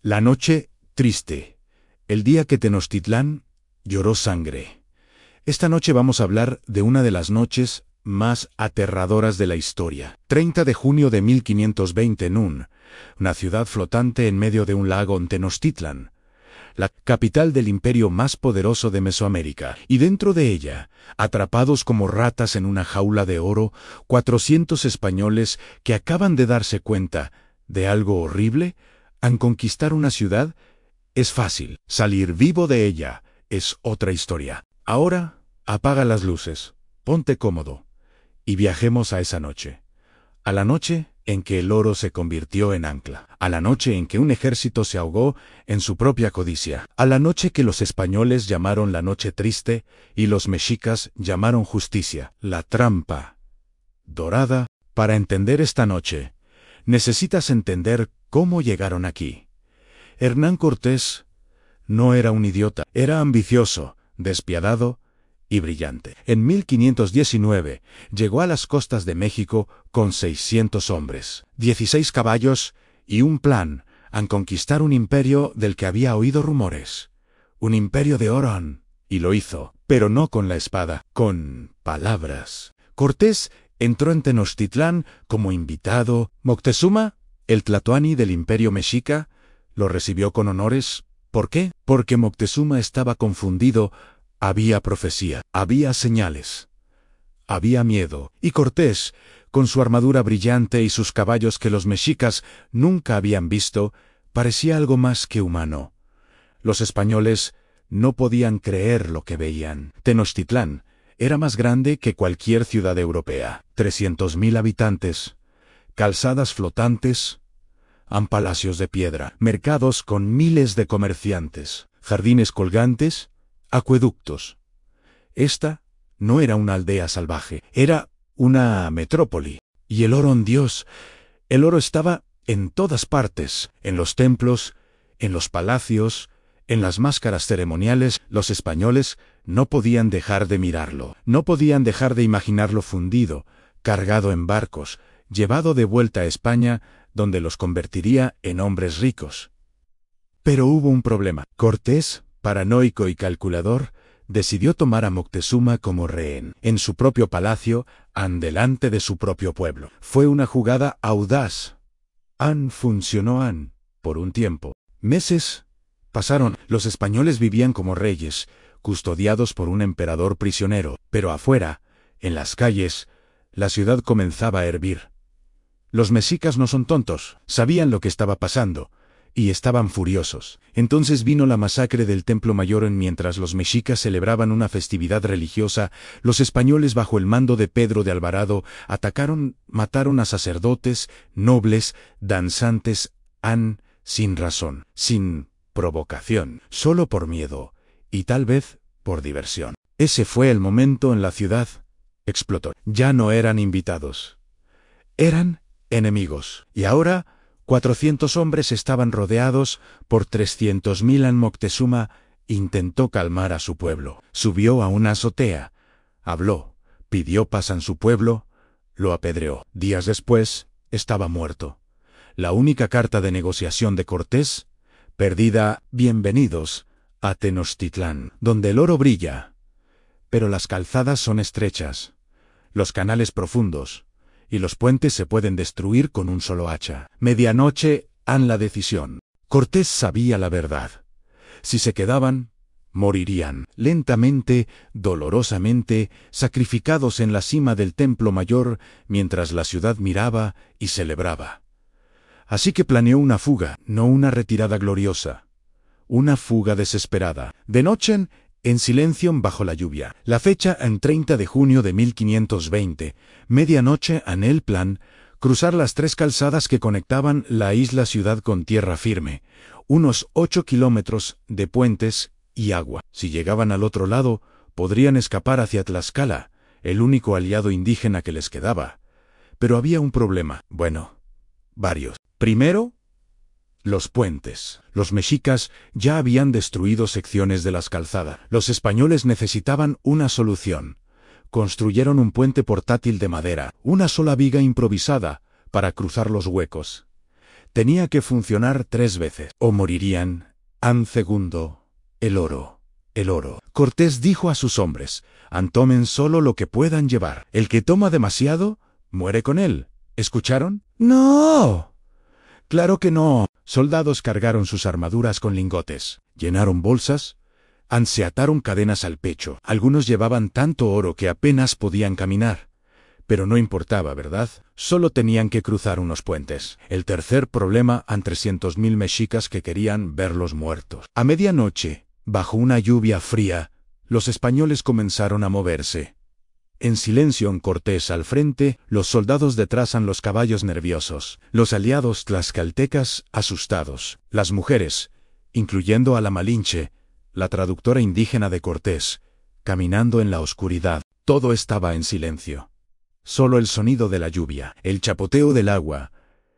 La noche triste. El día que Tenochtitlán lloró sangre. Esta noche vamos a hablar de una de las noches más aterradoras de la historia. 30 de junio de 1520 Nun, una ciudad flotante en medio de un lago en Tenochtitlán, la capital del imperio más poderoso de Mesoamérica, y dentro de ella, atrapados como ratas en una jaula de oro, 400 españoles que acaban de darse cuenta de algo horrible. Al conquistar una ciudad, es fácil. Salir vivo de ella es otra historia. Ahora, apaga las luces, ponte cómodo, y viajemos a esa noche. A la noche en que el oro se convirtió en ancla. A la noche en que un ejército se ahogó en su propia codicia. A la noche que los españoles llamaron la noche triste y los mexicas llamaron justicia. La trampa dorada. Para entender esta noche, necesitas entender cómo llegaron aquí. Hernán Cortés no era un idiota, era ambicioso, despiadado y brillante. En 1519 llegó a las costas de México con 600 hombres, 16 caballos y un plan a conquistar un imperio del que había oído rumores. Un imperio de oro. Y lo hizo, pero no con la espada, con palabras. Cortés entró en Tenochtitlán como invitado. Moctezuma, el tlatoani del imperio mexica, lo recibió con honores. ¿Por qué? Porque Moctezuma estaba confundido. Había profecía, había señales, había miedo, y Cortés, con su armadura brillante y sus caballos que los mexicas nunca habían visto, parecía algo más que humano. Los españoles no podían creer lo que veían. Tenochtitlán era más grande que cualquier ciudad europea. 300.000 habitantes, calzadas flotantes, palacios de piedra, mercados con miles de comerciantes, jardines colgantes, acueductos. Esta no era una aldea salvaje, era una metrópoli. Y el oro en Dios. El oro estaba en todas partes, en los templos, en los palacios, en las máscaras ceremoniales. Los españoles no podían dejar de mirarlo, no podían dejar de imaginarlo fundido, cargado en barcos, llevado de vuelta a España, donde los convertiría en hombres ricos. Pero hubo un problema. Cortés, paranoico y calculador, decidió tomar a Moctezuma como rehén, en su propio palacio, delante de su propio pueblo. Fue una jugada audaz. Funcionó por un tiempo. Meses pasaron. Los españoles vivían como reyes, custodiados por un emperador prisionero, pero afuera, en las calles, la ciudad comenzaba a hervir. Los mexicas no son tontos, sabían lo que estaba pasando, y estaban furiosos. Entonces vino la masacre del Templo Mayor. Mientras los mexicas celebraban una festividad religiosa, los españoles bajo el mando de Pedro de Alvarado mataron a sacerdotes, nobles, danzantes, sin razón, sin provocación, solo por miedo, y tal vez por diversión. Ese fue el momento en la ciudad explotó. Ya no eran invitados, eran enemigos. Y ahora 400 hombres estaban rodeados por 300.000. Moctezuma intentó calmar a su pueblo. Subió a una azotea, habló, pidió paz en su pueblo, lo apedreó. Días después, estaba muerto. La única carta de negociación de Cortés, perdida. Bienvenidos a Tenochtitlán, donde el oro brilla, pero las calzadas son estrechas, los canales profundos, y los puentes se pueden destruir con un solo hacha. Medianoche, la decisión. Cortés sabía la verdad. Si se quedaban, morirían. Lentamente, dolorosamente, sacrificados en la cima del Templo Mayor, mientras la ciudad miraba y celebraba. Así que planeó una fuga, no una retirada gloriosa. Una fuga desesperada. De noche, en silencio bajo la lluvia. La fecha 30 de junio de 1520, medianoche. El plan, cruzar las 3 calzadas que conectaban la isla-ciudad con tierra firme, unos 8 kilómetros de puentes y agua. Si llegaban al otro lado, podrían escapar hacia Tlaxcala, el único aliado indígena que les quedaba. Pero había un problema. Bueno, varios. Primero, los puentes. Los mexicas ya habían destruido secciones de las calzadas. Los españoles necesitaban una solución. Construyeron un puente portátil de madera, una sola viga improvisada, para cruzar los huecos. Tenía que funcionar 3 veces, o morirían. An segundo, el oro. El oro. Cortés dijo a sus hombres: tomen solo lo que puedan llevar. El que toma demasiado, muere con él. ¿Escucharon? ¡No! Claro que no. Soldados cargaron sus armaduras con lingotes, llenaron bolsas, se ataron cadenas al pecho. Algunos llevaban tanto oro que apenas podían caminar. Pero no importaba, ¿verdad? Solo tenían que cruzar unos puentes. El tercer problema, 300.000 mexicas que querían verlos muertos. A medianoche, bajo una lluvia fría, los españoles comenzaron a moverse. En silencio, en Cortés al frente, los soldados detrás los caballos nerviosos, los aliados tlaxcaltecas asustados, las mujeres, incluyendo a la Malinche, la traductora indígena de Cortés, caminando en la oscuridad. Todo estaba en silencio. Solo el sonido de la lluvia, el chapoteo del agua,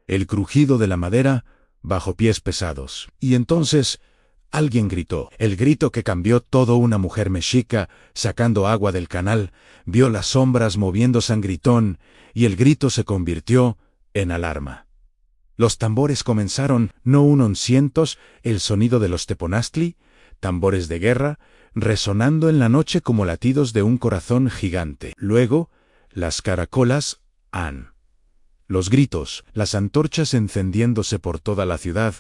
el crujido de la madera bajo pies pesados. Y entonces alguien gritó, el grito que cambió todo. Una mujer mexica, sacando agua del canal, vio las sombras moviéndose en gritón, y el grito se convirtió en alarma. Los tambores comenzaron, no unos cientos, el sonido de los teponaztli, tambores de guerra, resonando en la noche como latidos de un corazón gigante. Luego, las caracolas, los gritos, las antorchas encendiéndose por toda la ciudad.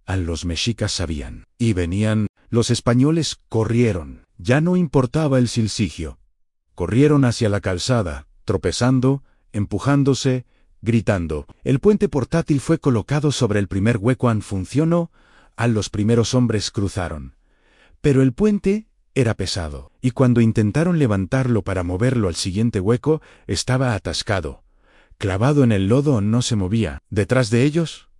Los mexicas sabían. Y venían. Los españoles corrieron. Ya no importaba el silsigio. Corrieron hacia la calzada, tropezando, empujándose, gritando. El puente portátil fue colocado sobre el primer hueco. Funcionó. Los primeros hombres cruzaron. Pero el puente era pesado, y cuando intentaron levantarlo para moverlo al siguiente hueco, estaba atascado. Clavado en el lodo, no se movía. Detrás de ellos,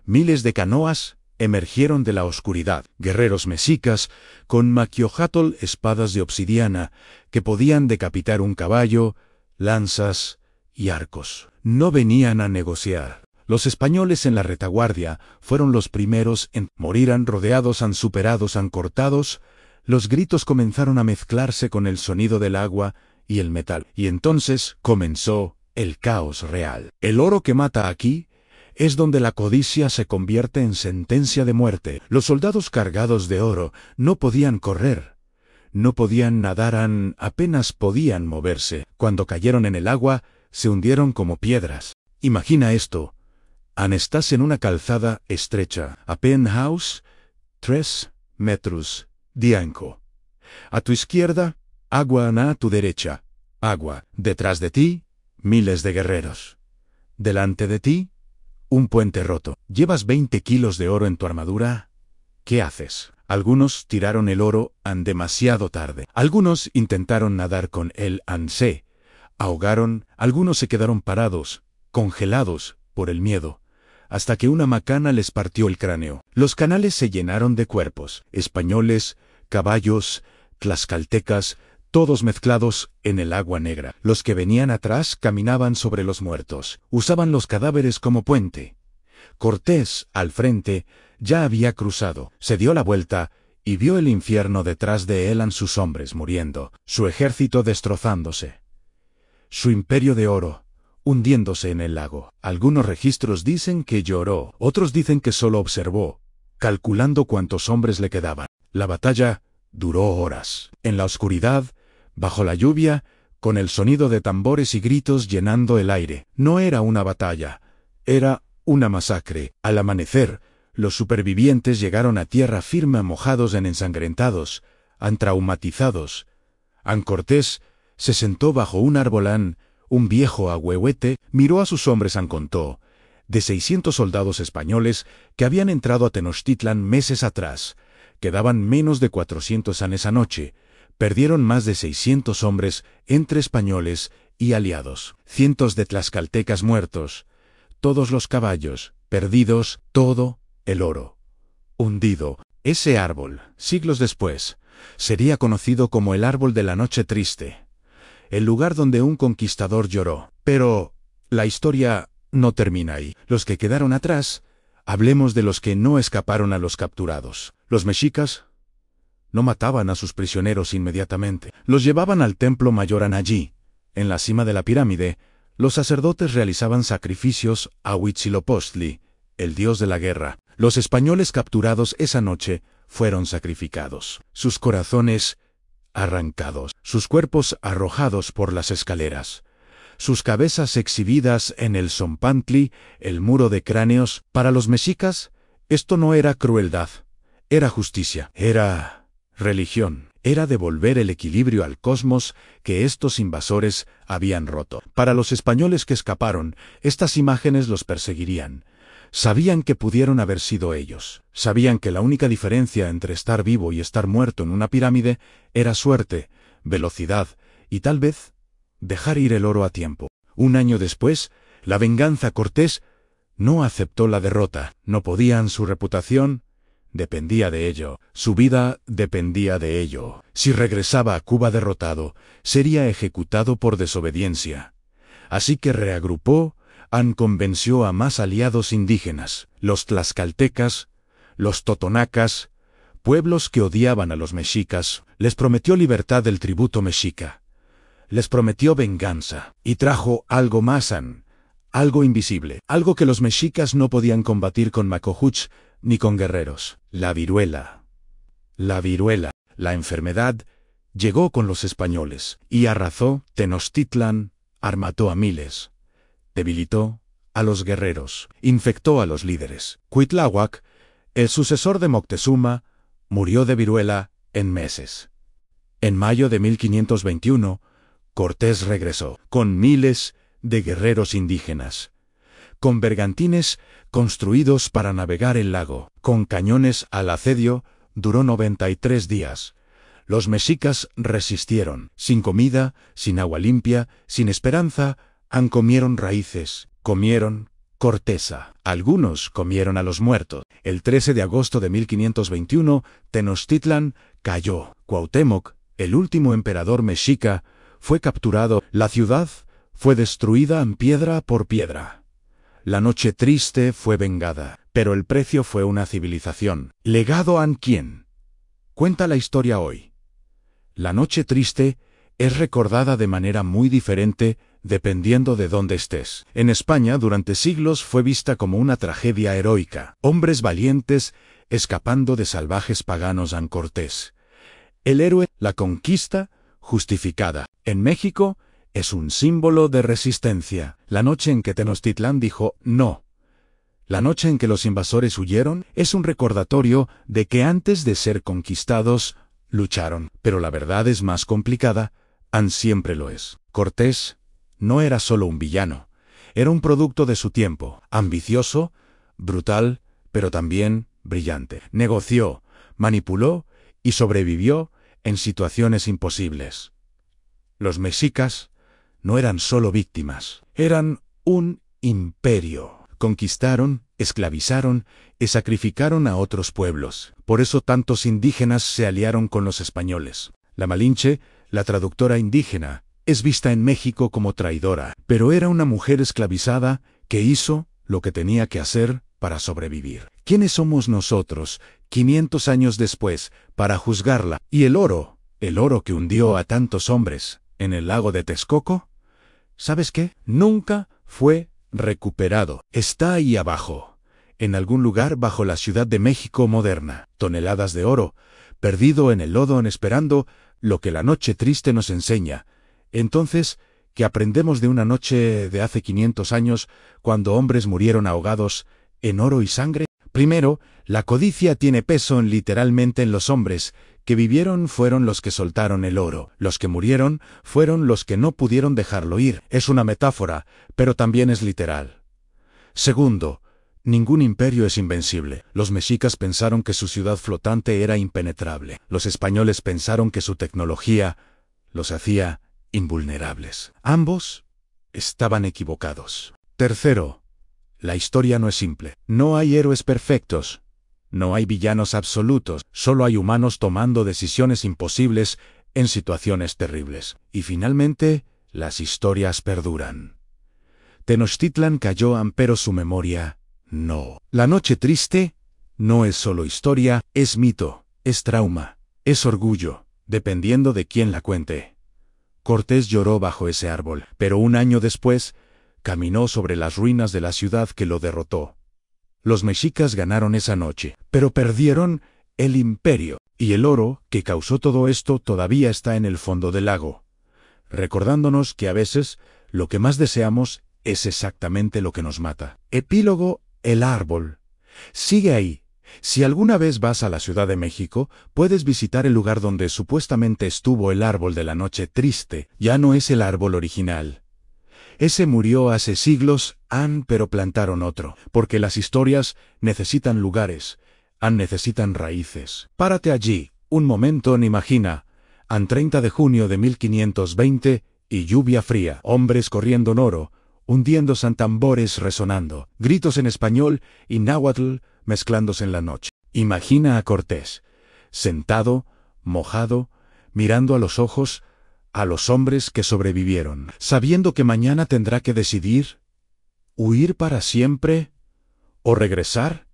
miles de canoas emergieron de la oscuridad. Guerreros mexicas, con maquiojatl, espadas de obsidiana, que podían decapitar un caballo, lanzas y arcos. No venían a negociar. Los españoles en la retaguardia fueron los primeros en morir. Rodeados, superados, cortados. Los gritos comenzaron a mezclarse con el sonido del agua y el metal. Y entonces comenzó el caos real. El oro que mata aquí es donde la codicia se convierte en sentencia de muerte. Los soldados cargados de oro no podían correr, no podían nadar, apenas podían moverse. Cuando cayeron en el agua, se hundieron como piedras. Imagina esto. Estás en una calzada estrecha, apenas 3 metros de ancho. A tu izquierda, agua, a tu derecha, agua. Detrás de ti, miles de guerreros. Delante de ti, un puente roto. ¿Llevas 20 kilos de oro en tu armadura? ¿Qué haces? Algunos tiraron el oro demasiado tarde. Algunos intentaron nadar con él, se ahogaron. Algunos se quedaron parados, congelados, por el miedo, hasta que una macana les partió el cráneo. Los canales se llenaron de cuerpos, españoles, caballos, tlaxcaltecas, todos mezclados en el agua negra. Los que venían atrás caminaban sobre los muertos, usaban los cadáveres como puente. Cortés, al frente, ya había cruzado, se dio la vuelta y vio el infierno detrás de él, sus hombres muriendo, su ejército destrozándose, su imperio de oro hundiéndose en el lago. Algunos registros dicen que lloró, otros dicen que solo observó, calculando cuántos hombres le quedaban. La batalla duró horas. En la oscuridad, bajo la lluvia, con el sonido de tambores y gritos llenando el aire. No era una batalla, era una masacre. Al amanecer, los supervivientes llegaron a tierra firme, mojados, ensangrentados, traumatizados. Cortés se sentó bajo un arbolán. Un viejo ahuehuete miró a sus hombres. Contó de 600 soldados españoles que habían entrado a Tenochtitlan meses atrás. Quedaban menos de 400 esa noche. Perdieron más de 600 hombres entre españoles y aliados. Cientos de tlaxcaltecas muertos. Todos los caballos perdidos. Todo el oro hundido. Ese árbol, siglos después, sería conocido como el árbol de la noche triste. El lugar donde un conquistador lloró. Pero la historia no termina ahí. Los que quedaron atrás, hablemos de los que no escaparon a los capturados. Los mexicas no mataban a sus prisioneros inmediatamente. Los llevaban al templo mayor. Allí, en la cima de la pirámide, los sacerdotes realizaban sacrificios a Huitzilopochtli, el dios de la guerra. Los españoles capturados esa noche fueron sacrificados, sus corazones arrancados, sus cuerpos arrojados por las escaleras, sus cabezas exhibidas en el Zompantli, el muro de cráneos. Para los mexicas, esto no era crueldad, era justicia, era religión, era devolver el equilibrio al cosmos que estos invasores habían roto. Para los españoles que escaparon, estas imágenes los perseguirían. Sabían que pudieron haber sido ellos. Sabían que la única diferencia entre estar vivo y estar muerto en una pirámide era suerte, velocidad y tal vez dejar ir el oro a tiempo. Un año después, la venganza. Cortés no aceptó la derrota. No podían, su reputación dependía de ello, su vida dependía de ello. Si regresaba a Cuba derrotado, sería ejecutado por desobediencia. Así que reagrupó, convenció a más aliados indígenas, los tlaxcaltecas, los totonacas, pueblos que odiaban a los mexicas. Les prometió libertad del tributo mexica. Les prometió venganza, y trajo algo más, algo invisible, algo que los mexicas no podían combatir con macojuch ni con guerreros. La viruela. La viruela, la enfermedad, llegó con los españoles, y arrasó Tenochtitlan, mató a miles, debilitó a los guerreros, infectó a los líderes. Cuitláhuac, el sucesor de Moctezuma, murió de viruela en meses. En mayo de 1521, Cortés regresó, con miles de guerreros indígenas, con bergantines construidos para navegar el lago, con cañones al asedio. Duró 93 días. Los mexicas resistieron, sin comida, sin agua limpia, sin esperanza. Comieron raíces, comieron corteza. Algunos comieron a los muertos. El 13 de agosto de 1521, Tenochtitlan cayó. Cuauhtémoc, el último emperador mexica, fue capturado. La ciudad fue destruida piedra por piedra. La noche triste fue vengada, pero el precio fue una civilización. ¿Legado a quién? Cuenta la historia hoy. La noche triste es recordada de manera muy diferente dependiendo de dónde estés. En España, durante siglos fue vista como una tragedia heroica. Hombres valientes escapando de salvajes paganos. Cortés, el héroe, la conquista justificada. En México, es un símbolo de resistencia. La noche en que Tenochtitlan dijo no. La noche en que los invasores huyeron es un recordatorio de que antes de ser conquistados, lucharon. Pero la verdad es más complicada, siempre lo es. Cortés no era solo un villano, era un producto de su tiempo, ambicioso, brutal, pero también brillante. Negoció, manipuló y sobrevivió en situaciones imposibles. Los mexicas no eran solo víctimas, eran un imperio. Conquistaron, esclavizaron y sacrificaron a otros pueblos. Por eso tantos indígenas se aliaron con los españoles. La Malinche, la traductora indígena, es vista en México como traidora, pero era una mujer esclavizada que hizo lo que tenía que hacer para sobrevivir. ¿Quiénes somos nosotros, 500 años después, para juzgarla? ¿Y el oro que hundió a tantos hombres en el lago de Texcoco? ¿Sabes qué? Nunca fue recuperado. Está ahí abajo, en algún lugar bajo la Ciudad de México moderna. Toneladas de oro, perdido en el lodo esperando lo que la noche triste nos enseña. Entonces, ¿qué aprendemos de una noche de hace 500 años, cuando hombres murieron ahogados en oro y sangre? Primero, la codicia tiene peso literalmente en los hombres que vivieron fueron los que soltaron el oro. Los que murieron fueron los que no pudieron dejarlo ir. Es una metáfora, pero también es literal. Segundo, ningún imperio es invencible. Los mexicas pensaron que su ciudad flotante era impenetrable. Los españoles pensaron que su tecnología los hacía invulnerables. Ambos estaban equivocados. Tercero, la historia no es simple. No hay héroes perfectos. No hay villanos absolutos. Solo hay humanos tomando decisiones imposibles en situaciones terribles. Y finalmente, las historias perduran. Tenochtitlan cayó, pero su memoria no. La noche triste no es solo historia, es mito, es trauma, es orgullo, dependiendo de quién la cuente. Cortés lloró bajo ese árbol, pero un año después, caminó sobre las ruinas de la ciudad que lo derrotó. Los mexicas ganaron esa noche, pero perdieron el imperio, y el oro que causó todo esto todavía está en el fondo del lago, recordándonos que a veces lo que más deseamos es exactamente lo que nos mata. Epílogo: el árbol. Sigue ahí. Si alguna vez vas a la Ciudad de México, puedes visitar el lugar donde supuestamente estuvo el árbol de la noche triste. Ya no es el árbol original. Ese murió hace siglos, pero plantaron otro, porque las historias necesitan lugares, necesitan raíces. Párate allí, un momento, imagina, 30 de junio de 1520, y lluvia fría, hombres corriendo en oro, hundiéndose en tambores resonando, gritos en español y náhuatl mezclándose en la noche. Imagina a Cortés, sentado, mojado, mirando a los ojos a los hombres que sobrevivieron, sabiendo que mañana tendrá que decidir, huir para siempre o regresar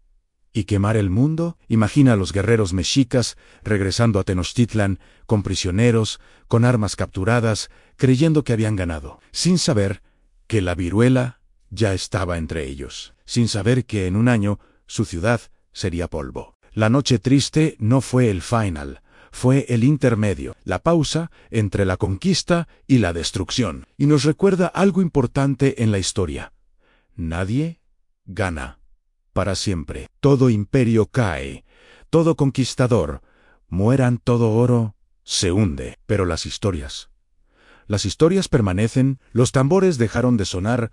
y quemar el mundo. Imagina a los guerreros mexicas regresando a Tenochtitlan con prisioneros, con armas capturadas, creyendo que habían ganado, sin saber que la viruela ya estaba entre ellos, sin saber que en un año su ciudad sería polvo. La noche triste no fue el final, fue el intermedio, la pausa entre la conquista y la destrucción, y nos recuerda algo importante en la historia. Nadie gana para siempre. Todo imperio cae, todo conquistador, mueran todo oro, se hunde. Pero las historias permanecen. Los tambores dejaron de sonar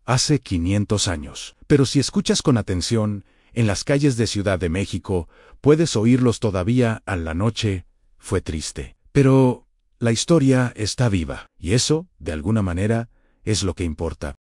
hace 500 años. Pero si escuchas con atención, en las calles de Ciudad de México, puedes oírlos todavía. A la noche fue triste. Pero la historia está viva, y eso, de alguna manera, es lo que importa.